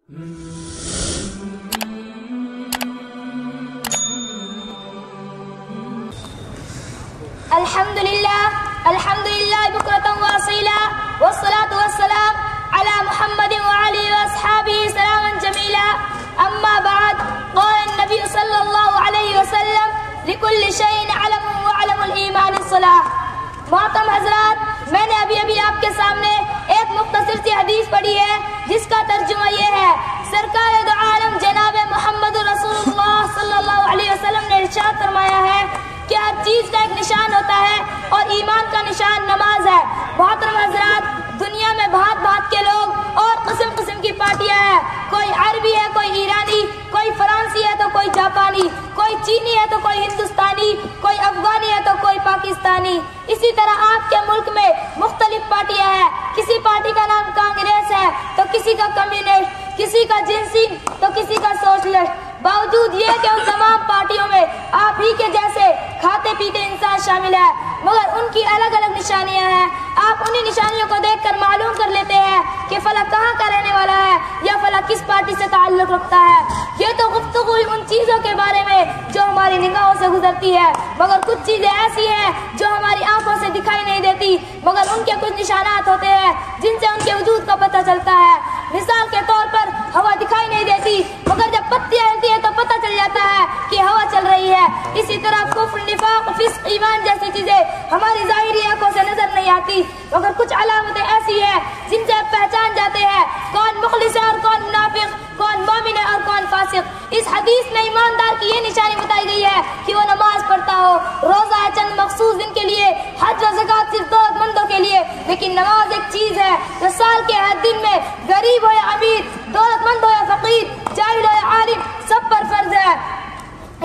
الحمدللہ بکرۃ واصیلا والصلاة والسلام علی محمد وعلی واصحابہ سلاما جمیلا اما بعد قال النبی صلی اللہ علیہ وسلم لکل شیء علم وعلم الایمان الصلاۃ۔ محترم حضرات، میں نے ابھی آپ کے سامنے ایک مختصر سی حدیث پڑھی ہے جس کا ترجمہ یہ ہے۔ سرکار دو عالم جناب محمد رسول اللہ صلی اللہ علیہ وسلم نے ارشاد فرمایا ہے کہ ہر چیز کا ایک نشان ہوتا ہے اور ایمان کا نشان نماز ہے۔ محترم حضرات، دنیا میں بھات کے لوگ اور قسم کی پارٹیاں ہیں، کوئی عربی ہے، کوئی ایرانی، کوئی فرانسی ہے تو کوئی جاپانی، کوئی چینی ہے تو کوئی ہندوستانی، کوئی افغانی ہے تو کوئی پاکستانی۔ اسی طرح آپ کے ملک میں مختلف پارٹیاں ہیں، کسی پارٹی کا نام کانگریس ہے تو کسی کا کمیونسٹ، کسی کا جنسی تو کسی کا سوشلسٹ۔ باوجود یہ کہ ان تمام پارٹیوں میں آپ ہی کے جیسے کھاتے پیتے انسان شامل ہے، مگر ان کی الگ الگ نشانیاں ہیں۔ آپ انہی نشانیوں کو دیکھ کر معلوم کر لیتے ہیں کہ فلاں کہاں کا رہنے والا ہے یا فلاں کس پارٹی سے تعلق رکھتا ہے۔ یہ تو گفتگو ان چیزوں کے بارے میں جو ہماری نگاہوں سے گزرتی ہے، مگر کچھ چیزیں ایسی ہیں جو ہماری آنکھوں سے دکھائی نہیں دیتی، مگر ان کے کچھ نشانات ہوتے ہیں جن سے ان کے وجود کا پتہ چلتا ہے۔ مثال کے طور پر ہوا دکھائی نہیں دیتی، مگر جب پتیاں ہلتی ہیں تو پتہ چل جاتا ہے کہ ہوا چل رہی ہے۔ اسی طرح کفر، نفاق، فسق، ایمان جیسی چیزیں ہماری ظاہری آنکھوں سے نظر نہیں آتی، مگر کچھ علامتیں ایسی ہیں جن سے آپ پہچان جاتے ہیں کون مخلص ہے اور کون منافق، کون مومن ہے اور کون فاسق۔ اس حدیث میں ایماندار کی یہ نشانی بتائی گئی ہے کہ وہ نماز پڑھتا ہو۔ روزہ ہے چند مخصوص دن کے لیے، حج و زکوٰۃ صرف دولت مندوں کے لیے، لیکن نماز ایک چیز ہے جو سال کے ہر دن میں غریب ہو یا امیر، دولت مند ہو یا فقیر، جاہل ہو یا عالم، سب پر فرض ہے۔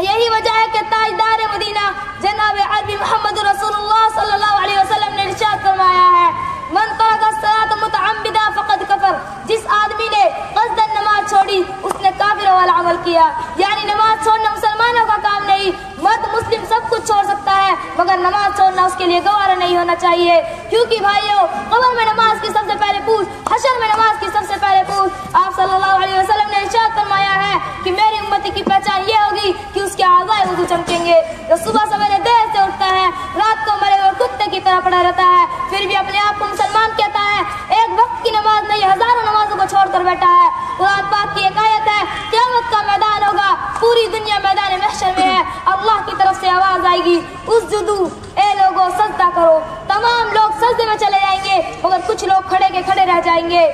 یہی وجہ ہے کہ تاجدار مدینہ جناب عربی محمد رسول اللہ صلی اللہ علیہ وسلم نے ارشاد فرمایا ہے، من ترک الصلاۃ متعمدا فقد کفر۔ جس آدمی نے قصداً نماز چھوڑی اس نے کافر والا عمل کیا، یعنی نماز چھوڑنا مسلمانوں کا کام نہیں۔ مرد مسلم سب کچھ چھوڑ سکتا ہے، مگر نماز چھوڑنا اس کے لیے گوارا نہیں ہونا چاہیے، کیونکہ بھائیو قبر میں نماز کی سب سے پہلے پوچھ، حشر میں نماز کی سب سے پہلے پوچھ۔ آپ صلی اللہ علیہ وسلم نے ارشاد فرمایا ہے کہ میری امتی کی پہچان یہ ہوگی کہ اس کے اعضاء وضو چمکیں گے، جو صبح سویرے دیر سے اٹھتا ہے، رات کو مرے ہوئے کتے کی طرح پڑا رہتا ہے، پھر بھی اپنے آپ کو مسلمان کہتا ہے، ایک وقت کی نماز نہیں ہزاروں نمازوں کو چھوڑ کر بیٹھا ہے۔ قرآن پاک کی ایک آیت ہے، قیامت کا میدان ہوگا، پوری دنیا میدان محشر میں ہے، اللہ کی طرف سے آواز آئے گی، اسجدو، اے لوگوں سجدہ کرو۔ تمام لوگ سجدے میں چلے جائیں گے، مگر کچھ لوگ کھڑے کے کھڑے رہ جائیں گے۔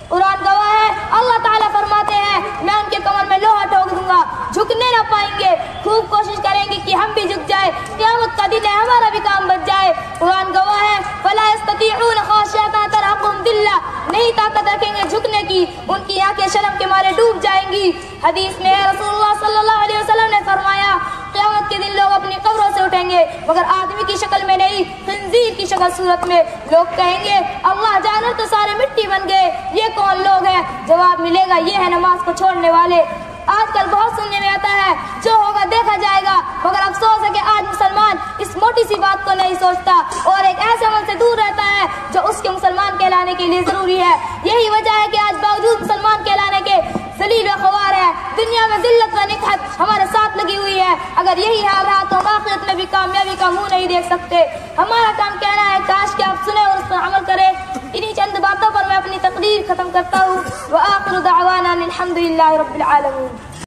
قرآن گواہ ہے، اللہ تعالیٰ فرماتے ہیں میں ان کے کمر میں لوہا ٹھوک دوں گا، جھکنے نہ پائیں گے، خوب کوشش کریں گے کہ ہم بھی جھک جائے، قیامت کا دن ہے ہمارا بھی کام بچ جائے۔ قرآن گواہ ہے فلا يستطيعون خاشعة ترهقهم ذلة، نہیں طاقت رکھیں گے جھکنے کی، ان کی آنکھیں شرم کے مارے ڈوب جائیں گی۔ حدیث میں رسول اللہ صلی اللہ علیہ وسلم نے فرمایا قیامت کے دن لوگ اپنی قبروں سے اٹھیں گے، مگر آدمی کی شکل میں نہیں، خنزیر کی شکل صورت میں۔ لوگ کہیں گے اللہ جانور تو سارے مٹی بن گئے، یہ کون لوگ ہیں؟ جواب ملے گا یہ ہے نماز کو چھوڑنے والے۔ آج کل بہت سننے میں آتا ہے جو ہوگا دیکھا جائے گا، مگر افسوس ہے کہ آج مسلمان اس موٹی سی بات کو نہیں سوچتا اور ایک ایسے عمل سے دور رہتا ہے جو اس کے مسلمان کہلانے کے لیے ضروری ہے۔ یہی وجہ ہے کہ آج باوجود مسلمان کہلانے کے ذلیل و خوار ہے، دنیا میں ذلت و نکہت ہمارے ساتھ لگی ہوئی ہے۔ اگر یہی حال رہا تو ہم آخرت میں بھی کامیابی کا منہ نہیں دیکھ سکتے۔ ہمارا کام کہنا ہے کاش کہ آپ سنیں اور اس پر عمل کریں۔ انہی چند باتوں پر میں اپنی تقریر ختم کرتا ہوں۔ وآخر دعوانا الحمد للہ رب العالمین۔